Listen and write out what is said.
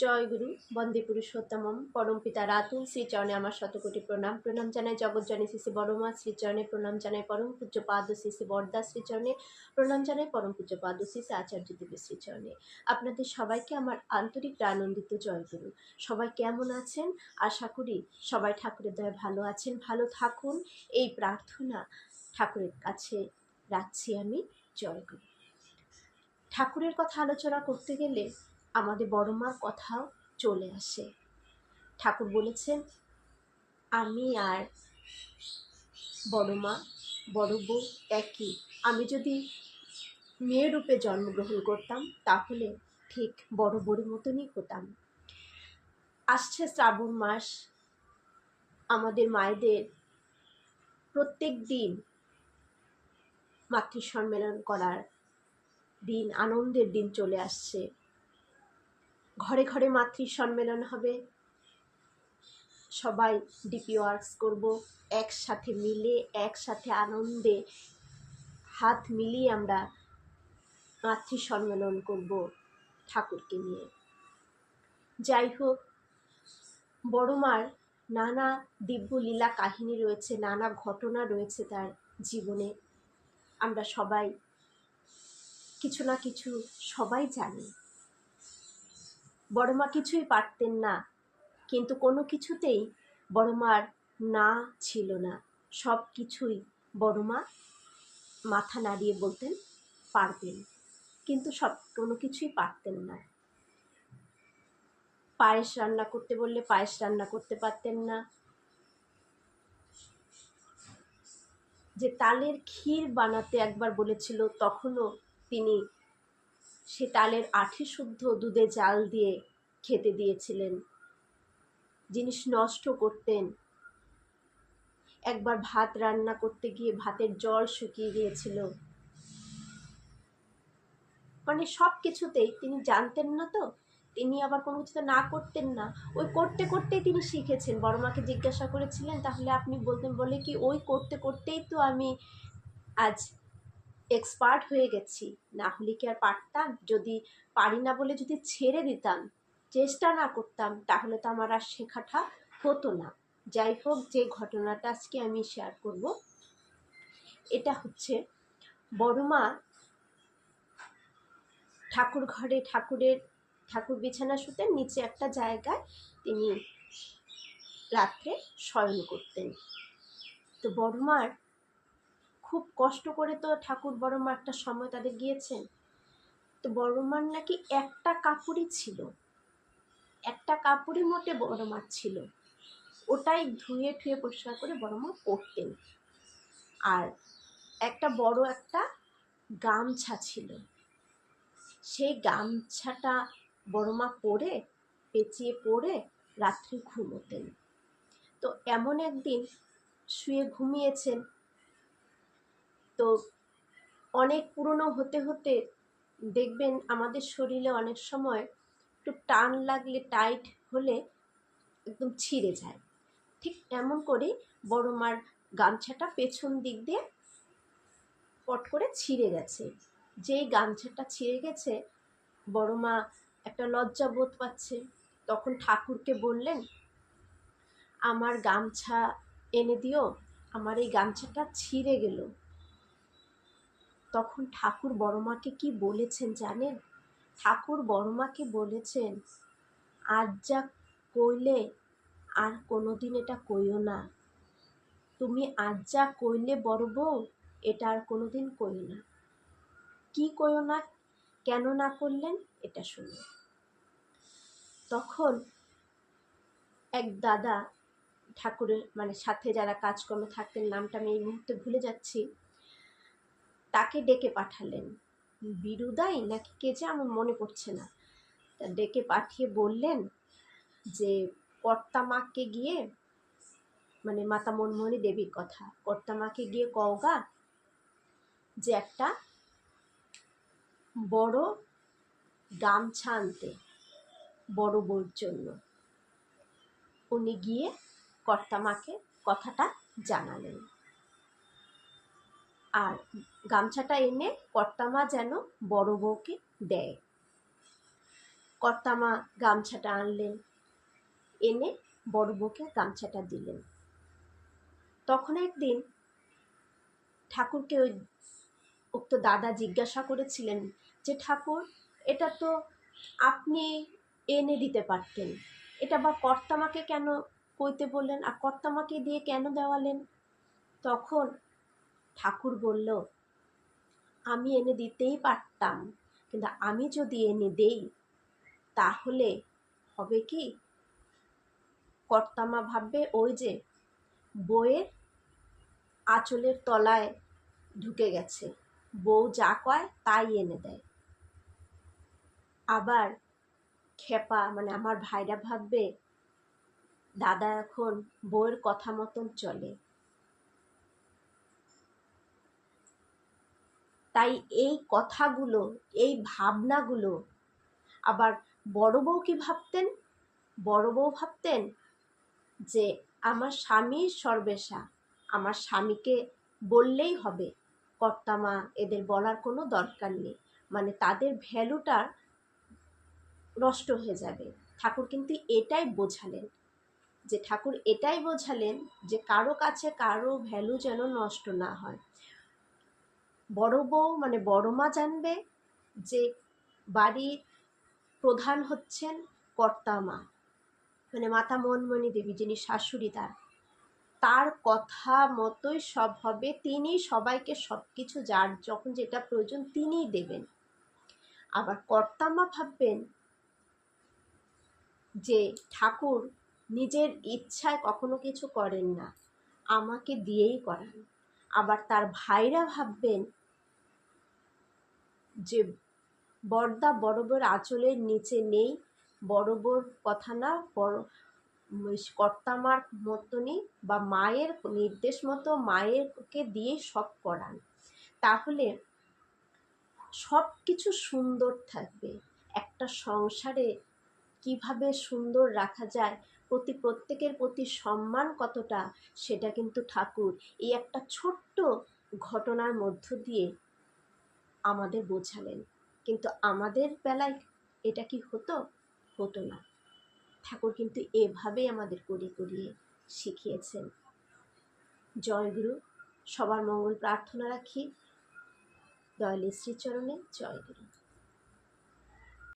জয় গুরু বন্দে পুরুষোত্তমম পরম পিতা রাতুল শ্রীচরণে আমার শতকোটি প্রণাম প্রণাম জানাই জগৎজনী শ্রী শ্রী বড়মা শ্রীচরণে প্রণাম জানাই পরম পূজ্য পাদ শ্রী শ্রী বরদা শ্রীচরণে প্রণাম জানাই পরম পূজ্য পাদ শ্রী শ্রী আচার্য দেবের শ্রীচরণে। আপনাদের সবাইকে আমার আন্তরিক আনন্দিত জয় গুরু। সবাই কেমন আছেন? আশা করি সবাই ঠাকুরের দয়ায় ভালো আছেন, ভালো থাকুন, এই প্রার্থনা ঠাকুরের কাছে রাখছি আমি। জয় গুরু। ঠাকুরের কথা আলোচনা করতে গেলে আমাদের বড় মার কথাও চলে আসে। ঠাকুর বলেছেন, আমি আর বড় মা বড় বউ একই। আমি যদি মেয়ে রূপে জন্মগ্রহণ করতাম তাহলে ঠিক বড় বউর মতনই হতাম। আসছে শ্রাবণ মাস, আমাদের মায়েদের প্রত্যেক দিন মাতৃ সম্মেলন করার দিন, আনন্দের দিন চলে আসছে। ঘরে ঘরে মাতৃ সম্মেলন হবে, সবাই ডিপি ওয়ার্কস করব, একসাথে মিলে একসাথে আনন্দে হাত মিলিয়ে আমরা মাতৃ সম্মেলন করব ঠাকুরকে নিয়ে। যাই হোক, বড় মার নানা দিব্যলীলা কাহিনী রয়েছে, নানা ঘটনা রয়েছে তার জীবনে। আমরা সবাই কিছু না কিছু সবাই জানি। বড় মা কিছুই পারতেন না, কিন্তু কোনো কিছুতেই বড় মার না ছিল না। সব কিছুই বড় মা মাথা নাড়িয়ে বলতেন পারবেন, কিন্তু কোনো কিছুই পারতেন না। পায়েস রান্না করতে বললে পায়েস রান্না করতে পারতেন না। যে তালের ক্ষীর বানাতে একবার বলেছিল, তখনও তিনি সে তালের আঁঠি শুদ্ধ দুধে জাল দিয়ে খেতে দিয়েছিলেন। জিনিস নষ্ট করতেন। একবার ভাত রান্না করতে গিয়ে ভাতের জল শুকিয়ে গিয়েছিল। মানে সব কিছুতেই তিনি জানতেন না, তো তিনি আবার কোনো কিছুতে না করতেন না। ওই করতে করতেই তিনি শিখেছেন। বড় মাকে জিজ্ঞাসা করেছিলেন, তাহলে আপনি বলতেন, বলে কি ওই করতে করতেই তো আমি আজ এক্সপার্ট হয়ে গেছি, না হলে কি আর পারতাম? যদি পারি না বলে যদি ছেড়ে দিতাম, চেষ্টা না করতাম, তাহলে তো আমার আর শেখাটা হতো না। যাই হোক, যে ঘটনাটা আজকে আমি শেয়ার করব, এটা হচ্ছে বড় মা ঠাকুর ঘরে ঠাকুর বিছানা শুতেন, নিচে একটা জায়গায় তিনি রাত্রে শয়ন করতেন। তো বড় মার খুব কষ্ট করে, তো ঠাকুর বড় মা একটা সময় তাদের গিয়েছেন, তো বড় মার নাকি একটা কাপড়ই ছিল, একটা কাপড়ই মোটে বড় মার ছিল, ওটাই ধুয়ে ঠুয়ে পরিষ্কার করে বড় মা পরতেন। আর একটা বড় একটা গামছা ছিল, সেই গামছাটা বড় মা পরে পেঁচিয়ে পরে রাত্রে ঘুমোতেন। তো এমন একদিন শুয়ে ঘুমিয়েছেন, তো অনেক পুরনো হতে হতে দেখবেন আমাদের শরীরে অনেক সময় একটু টান লাগলে, টাইট হলে একদম ছিঁড়ে যায়। ঠিক এমন করে বড় মার গামছাটা পেছন দিক দিয়ে পট করে ছিঁড়ে গেছে। যেই গামছাটা ছিঁড়ে গেছে, বড় মা একটা লজ্জা বোধ পাচ্ছে। তখন ঠাকুরকে বললেন, আমার গামছা এনে দিও, আমার এই গামছাটা ছিঁড়ে গেল। তখন ঠাকুর বড় মাকে কি বলেছেন জানেন? ঠাকুর বড় মাকে বলেছেন, আজ যা কইলে আর কোনোদিন এটা কইও না। তুমি আজ যা কইলে বড় বউ, এটা আর কোনোদিন কইও না। কি কইও না, কেন না করলেন, এটা শুনো। তখন এক দাদা, ঠাকুরের মানে সাথে যারা কাজকর্মে থাকতেন, নামটা আমি এই মুহূর্তে ভুলে যাচ্ছি, তাকে ডেকে পাঠালেন। বিরুদাই নাকি কে যে, আমার মনে পড়ছে না। তা ডেকে পাঠিয়ে বললেন যে, কর্তা মাকে গিয়ে, মানে মাতা মনমোহনী দেবীর কথা, কর্তা মাকে গিয়ে কওগা যে একটা বড় গামছা আনতে বড় বউর জন্য। উনি গিয়ে কর্তা মাকে কথাটা জানালেন, আর গামছাটা এনে কর্তা মা যেন বড় বউকে দেয়। কর্তামা গামছাটা আনলেন, এনে বড় বউকে গামছাটা দিলেন। তখন একদিন ঠাকুরকে ওই উক্ত দাদা জিজ্ঞাসা করেছিলেন যে, ঠাকুর, এটা তো আপনি এনে দিতে পারতেন, এটা বা কর্তামাকে কেন কইতে বললেন, আর কর্তামাকে দিয়ে কেন দেওয়ালেন? তখন ঠাকুর বলল, আমি এনে দিতেই পারতাম, কিন্তু আমি যদি এনে দেই তাহলে হবে কি, কর্তামা ভাববে ওই যে বউয়ের আঁচলের তলায় ঢুকে গেছে, বউ যা কয় তাই এনে দেয়। আবার খেপা মানে আমার ভাইরা ভাববে দাদা এখন বউয়ের কথা মতন চলে। তাই এই কথাগুলো, এই ভাবনাগুলো, আবার বড় বউ কি ভাবতেন? বড় বউ ভাবতেন যে আমার স্বামীর সর্বেশা, আমার স্বামীকে বললেই হবে, কর্তামা এদের বলার কোনো দরকার নেই, মানে তাদের ভ্যালুটা নষ্ট হয়ে যাবে। ঠাকুর কিন্তু এটাই বোঝালেন, যে কারো কাছে কারো ভ্যালু যেন নষ্ট না হয়। বড় বউ মানে বড় মা জানবে যে বাড়ির প্রধান হচ্ছেন কর্তামা, মানে মাতা মনমণি দেবী, যিনি শাশুড়ি, তার কথা মতোই সব হবে, তিনি সবাইকে সব কিছু যার যখন যেটা প্রয়োজন তিনিই দেবেন। আবার কর্তামা ভাববেন যে ঠাকুর নিজের ইচ্ছায় কখনো কিছু করেন না, আমাকে দিয়েই করান। আবার তার ভাইরা ভাববেন যে বড়দা বড় বউয়ের আঁচলের নিচে নেই, বড় বউর কথা না, বড় কর্তামার মতনই বা মায়ের নির্দেশ মতো মায়েরকে দিয়ে সব করান, তাহলে সব কিছু সুন্দর থাকবে। একটা সংসারে কিভাবে সুন্দর রাখা যায়, প্রত্যেকের প্রতি সম্মান কতটা, সেটা কিন্তু ঠাকুর এই একটা ছোট্ট ঘটনার মধ্য দিয়ে আমাদের বোঝালেন। কিন্তু আমাদের বেলায় এটা কি হতো? হতো না। ঠাকুর কিন্তু এভাবেই আমাদের করিয়ে শিখিয়েছেন। জয়গুরু, সবার মঙ্গল প্রার্থনা রাখি। দয়ালের শ্রীচরণে জয়গুরু।